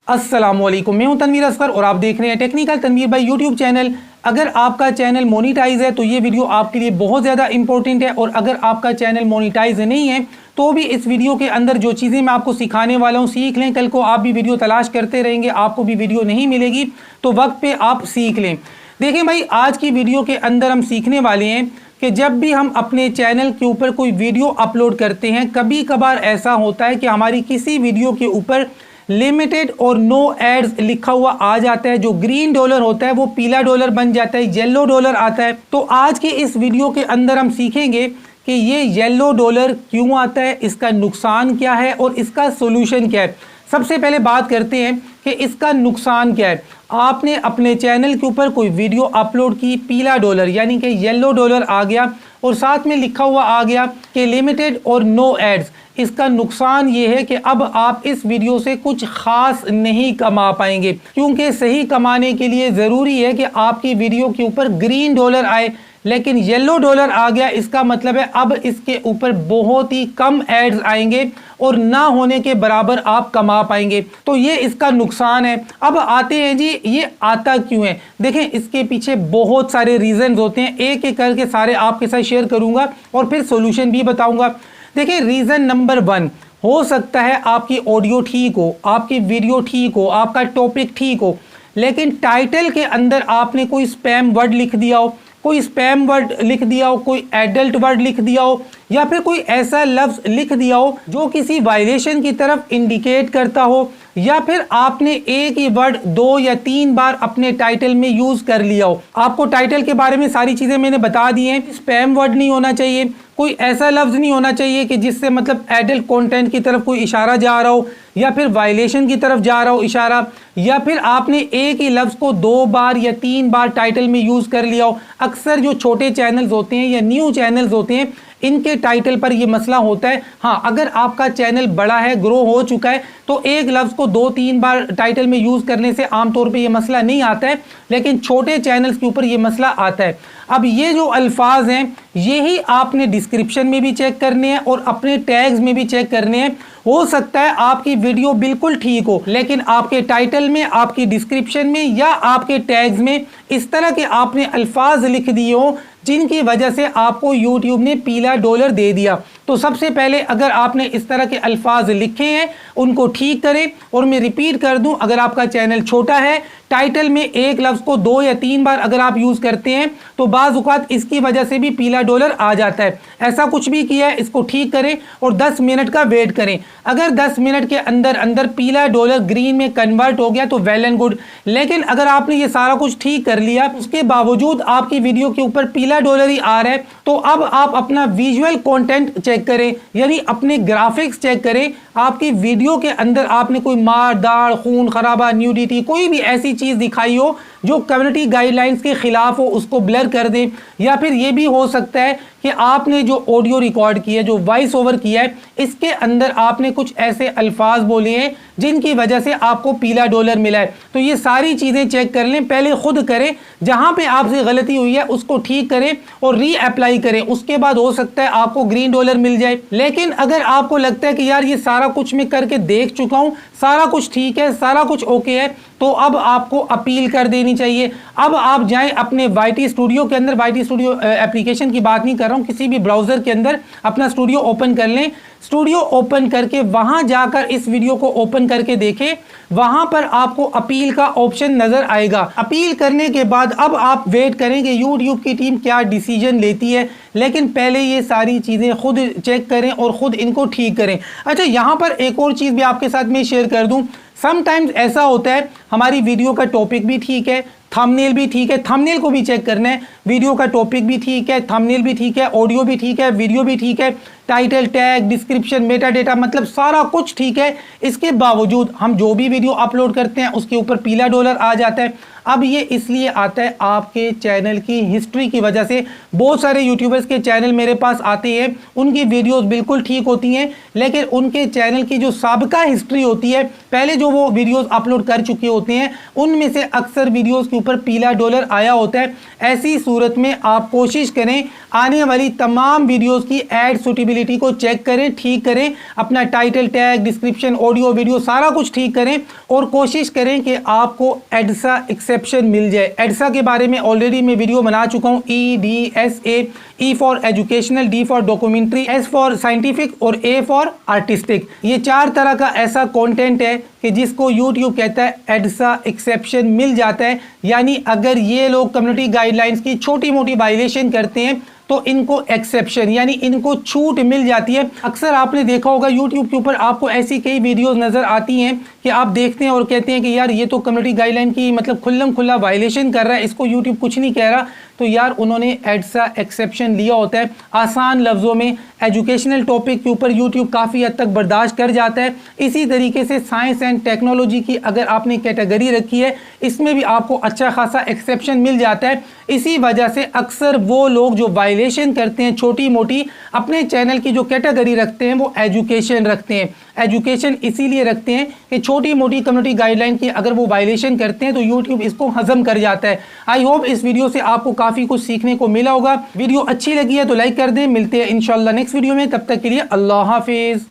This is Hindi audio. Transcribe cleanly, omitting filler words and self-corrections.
अस्सलामुअलैकुम, मैं हूं तनवीर असगर और आप देख रहे हैं टेक्निकल तनवीर भाई यूट्यूब चैनल। अगर आपका चैनल मोनेटाइज है तो ये वीडियो आपके लिए बहुत ज़्यादा इंपॉर्टेंट है, और अगर आपका चैनल मोनेटाइज नहीं है तो भी इस वीडियो के अंदर जो चीज़ें मैं आपको सिखाने वाला हूँ सीख लें। कल को आप भी वीडियो तलाश करते रहेंगे, आपको भी वीडियो नहीं मिलेगी, तो वक्त पे आप सीख लें। देखें भाई, आज की वीडियो के अंदर हम सीखने वाले हैं कि जब भी हम अपने चैनल के ऊपर कोई वीडियो अपलोड करते हैं, कभी कभार ऐसा होता है कि हमारी किसी वीडियो के ऊपर लिमिटेड और नो एड्स लिखा हुआ आ जाता है। जो ग्रीन डॉलर होता है वो पीला डॉलर बन जाता है, येलो डॉलर आता है। तो आज की इस वीडियो के अंदर हम सीखेंगे कि ये येलो डॉलर क्यों आता है, इसका नुकसान क्या है और इसका सोल्यूशन क्या है। सबसे पहले बात करते हैं कि इसका नुकसान क्या है। आपने अपने चैनल के ऊपर कोई वीडियो अपलोड की, पीला डॉलर यानी कि येलो डॉलर आ गया और साथ में लिखा हुआ आ गया कि लिमिटेड और नो एड्स। इसका नुकसान ये है कि अब आप इस वीडियो से कुछ खास नहीं कमा पाएंगे, क्योंकि सही कमाने के लिए ज़रूरी है कि आपकी वीडियो के ऊपर ग्रीन डॉलर आए, लेकिन येलो डॉलर आ गया, इसका मतलब है अब इसके ऊपर बहुत ही कम एड्स आएंगे और ना होने के बराबर आप कमा पाएंगे। तो ये इसका नुकसान है। अब आते हैं जी, ये आता क्यों है। देखें, इसके पीछे बहुत सारे रीजंस होते हैं, एक एक करके सारे आपके साथ शेयर करूंगा और फिर सॉल्यूशन भी बताऊंगा। देखिए, रीजन नंबर 1, हो सकता है आपकी ऑडियो ठीक हो, आपकी वीडियो ठीक हो, आपका टॉपिक ठीक हो, लेकिन टाइटल के अंदर आपने कोई स्पैम वर्ड लिख दिया हो, कोई स्पैम वर्ड लिख दिया हो, कोई एडल्ट वर्ड लिख दिया हो, या फिर कोई ऐसा लफ्ज लिख दिया हो जो किसी वायलेशन की तरफ इंडिकेट करता हो, या फिर आपने एक ही वर्ड 2 या 3 बार अपने टाइटल में यूज कर लिया हो। आपको टाइटल के बारे में सारी चीजें मैंने बता दी हैं। स्पैम वर्ड नहीं होना चाहिए, कोई ऐसा लफ्ज नहीं होना चाहिए कि जिससे मतलब एडल्ट कंटेंट की तरफ कोई इशारा जा रहा हो, या फिर वायलेशन की तरफ जा रहा हो इशारा, या फिर आपने एक ही लफ्ज को 2 बार या 3 बार टाइटल में यूज कर लिया हो। अक्सर जो छोटे चैनल्स होते हैं या न्यू चैनल्स होते हैं, इनके टाइटल पर यह मसला होता है। हाँ, अगर आपका चैनल बड़ा है, ग्रो हो चुका है, तो एक लफ्ज को 2-3 बार टाइटल में यूज करने से आमतौर पे ये मसला नहीं आता है, लेकिन छोटे चैनल्स के ऊपर ये मसला आता है। अब ये जो अल्फाज हैं, यही आपने डिस्क्रिप्शन में भी चेक करने हैं और अपने टैग्स में भी चेक करने हैं। हो सकता है आपकी वीडियो बिल्कुल ठीक हो, लेकिन आपके टाइटल में, आपकी डिस्क्रिप्शन में या आपके टैग्स में इस तरह के आपने अल्फाज लिख दिए हो जिनकी वजह से आपको यूट्यूब ने पीला डॉलर दे दिया। तो सबसे पहले अगर आपने इस तरह के अल्फाज लिखे हैं उनको ठीक करें। और मैं रिपीट कर दूं, अगर आपका चैनल छोटा है, टाइटल में एक लफ्ज को 2 या 3 बार अगर आप यूज करते हैं तो बाज़ औक़ात इसकी वजह से भी पीला डॉलर आ जाता है। ऐसा कुछ भी किया है, इसको ठीक करें और 10 मिनट का वेट करें। अगर 10 मिनट के अंदर अंदर पीला डॉलर ग्रीन में कन्वर्ट हो गया तो वेल एंड गुड। लेकिन अगर आपने ये सारा कुछ ठीक कर लिया, उसके बावजूद आपकी वीडियो के ऊपर पीला डॉलर ही आ रहा है, तो अब आप अपना विजुअल कंटेंट चेक करें, यानी अपने ग्राफिक्स चेक करें। आपकी वीडियो के अंदर आपने कोई मार दाड़, खून खराबा, न्यूडिटी, कोई भी ऐसी चीज दिखाई हो जो कम्युनिटी गाइडलाइंस के खिलाफ हो, उसको ब्लर कर दें। या फिर ये भी हो सकता है कि आपने जो ऑडियो रिकॉर्ड किया है, जो वॉइस ओवर किया है, इसके अंदर आपने कुछ ऐसे अल्फाज बोले हैं जिनकी वजह से आपको पीला डॉलर मिला है। तो ये सारी चीज़ें चेक कर लें, पहले खुद करें, जहां पे आपसे गलती हुई है उसको ठीक करें और री अप्लाई करें। उसके बाद हो सकता है आपको ग्रीन डॉलर मिल जाए। लेकिन अगर आपको लगता है कि यार ये सारा कुछ मैं करके देख चुका हूं, सारा कुछ ठीक है, सारा कुछ ओके है, तो अब आपको अपील कर देनी चाहिए। अब आप जाएं अपने YT स्टूडियो के अंदर, YT स्टूडियो एप्लीकेशन की बात नहीं कर रहा हूं, किसी भी ब्राउजर के अंदर अपना स्टूडियो ओपन कर लें। स्टूडियो ओपन करके वहां जाकर इस वीडियो को ओपन करके देखें, वहां पर आपको अपील का ऑप्शन नजर आएगा। अपील करने के बाद अब आप वेट करें कि यूट्यूब की टीम क्या डिसीजन लेती है, लेकिन पहले ये सारी चीज़ें खुद चेक करें और खुद इनको ठीक करें। अच्छा, यहाँ पर एक और चीज़ भी आपके साथ में शेयर कर दूं। समटाइम्स ऐसा होता है, हमारी वीडियो का टॉपिक भी ठीक है, थंबनेल भी ठीक है, थंबनेल को भी चेक करना है, वीडियो का टॉपिक भी ठीक है, थंबनेल भी ठीक है, ऑडियो भी ठीक है, वीडियो भी ठीक है, title, tag, description, Meta data, मतलब सारा कुछ ठीक है। इसके बावजूद हम जो भी वीडियो अपलोड करते हैं उसके ऊपर पीला डॉलर आ जाता है। अब ये इसलिए आता है आपके चैनल की हिस्ट्री की वजह से। बहुत सारे यूट्यूबर्स के चैनल मेरे पास आते हैं, उनकी वीडियोस बिल्कुल ठीक होती हैं, लेकिन उनके चैनल की जो साबिका हिस्ट्री होती है, पहले जो वो वीडियोस अपलोड कर चुके होते हैं, उनमें से अक्सर वीडियोस के ऊपर पीला डॉलर आया होता है। ऐसी सूरत में आप कोशिश करें आने वाली तमाम वीडियोस की एड सूटेबिलिटी कंपेटेबिलिटी को चेक करें, ठीक करें, अपना title tag, description, audio video सारा कुछ ठीक करें और कोशिश करें कि आपको एडसा एक्सेप्शन मिल जाए। एडसा के बारे में ऑलरेडी मैं वीडियो बना चुका हूँ। EDSA, E for educational, D for documentary, S for scientific और A फॉर आर्टिस्टिक। ये 4 तरह का ऐसा कंटेंट है कि जिसको YouTube कहता है एडसा एक्सेप्शन मिल जाता है। यानी अगर ये लोग कम्युनिटी गाइडलाइंस की छोटी मोटी वायलेशन करते हैं तो इनको एक्सेप्शन यानी इनको छूट मिल जाती है। अक्सर आपने देखा होगा YouTube के ऊपर आपको ऐसी कई वीडियोस नज़र आती हैं कि आप देखते हैं और कहते हैं कि यार ये तो कम्युनिटी गाइडलाइन की मतलब खुल्लम खुल्ला वायलेशन कर रहा है, इसको YouTube कुछ नहीं कह रहा। तो यार उन्होंने एडसा एक्सेप्शन लिया होता है। आसान लफ्ज़ों में एजुकेशनल टॉपिक के ऊपर YouTube काफ़ी हद तक बर्दाश्त कर जाता है। इसी तरीके से साइंस एंड टेक्नोलॉजी की अगर आपने कैटेगरी रखी है, इसमें भी आपको अच्छा खासा एक्सेप्शन मिल जाता है। इसी वजह से अक्सर वो लोग जो वायलेशन करते हैं छोटी मोटी, अपने चैनल की जो कैटेगरी रखते हैं वो एजुकेशन रखते हैं। एजुकेशन इसीलिए रखते हैं कि छोटी मोटी कम्युनिटी गाइडलाइन की अगर वो वायलेशन करते हैं तो YouTube इसको हजम कर जाता है। आई होप इस वीडियो से आपको काफ़ी कुछ सीखने को मिला होगा। वीडियो अच्छी लगी है तो लाइक कर दें। मिलते हैं इंशाल्लाह नेक्स्ट वीडियो में, तब तक के लिए अल्लाह हाफिज़।